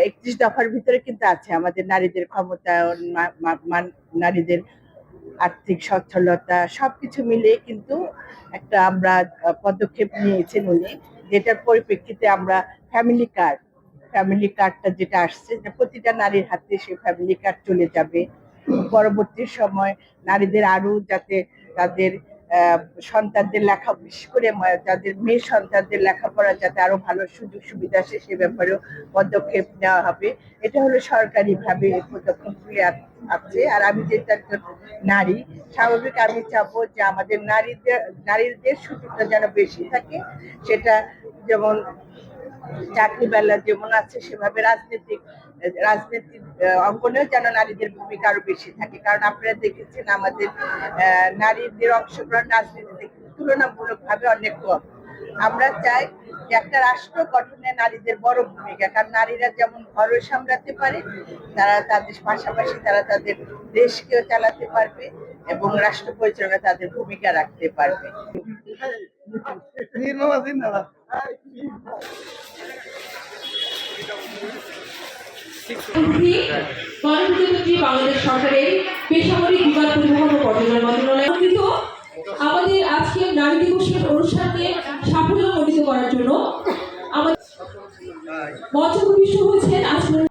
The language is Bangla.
31 দফার ভিতরে কিন্তু আছে আমাদের নারীদের ক্ষমতায়ন, নারীদের আর্থিক সচ্ছলতা সবকিছু মিলিয়ে কিন্তু একটা আমরা পদক্ষেপ নিয়েছেন উনি, যেটার পরিপ্রেক্ষিতে আমরা ফ্যামিলি কার্ডটা যেটা আসছে, যে প্রতিটা নারীর হাতে সে ফ্যামিলি কার্ড চলে যাবে। পরবর্তী সময় নারীদের আরো যাতে তাদের সন্তানদের বিশেষ করে যাদের মেয়ে সন্তানদের লেখাপড়া যাতে আরো ভালো সুযোগ সুবিধা আসে সে ব্যাপারেও পদক্ষেপ নেওয়া হবে। এটা হলো সরকারিভাবে পদক্ষেপগুলি আছে। আর আমি যেহেতু একজন নারী, স্বাভাবিক আমি চাবো যে আমাদের নারীদের সুযোগটা যেন বেশি থাকে, সেটা যেমন চাকরি বেলা যেমন আছে সেভাবে রাজনীতিক অঙ্গনেও যেন নারীদের ভূমিকা আরো বেশি থাকে। কারণ আপনারা দেখেছেন আমাদের নারীদের অংশগ্রহণ রাজনীতিতে তুলনামূলকভাবে অনেক কম। আমরা চাই যে একটা রাষ্ট্র গঠনে নারীদের বড় ভূমিকা, কারণ নারীরা যেমন ঘরও সামলাতে পারে, তারা তাদের পাশাপাশি তারা তাদের দেশকেও চালাতে পারবে এবং রাষ্ট্র পরিচালনায় তাদের ভূমিকা রাখতে পারবে। বাংলাদেশ সরকারের বেসামরিক বিমান পরিবহন ও পর্যটন মন্ত্রণালয় আমাদের আজকে নারী দিবসের অনুষ্ঠানকে সাফল্যমণ্ডিত করার জন্য আমাদের মঞ্চভূমিষ্ঠ হয়েছেন আজকের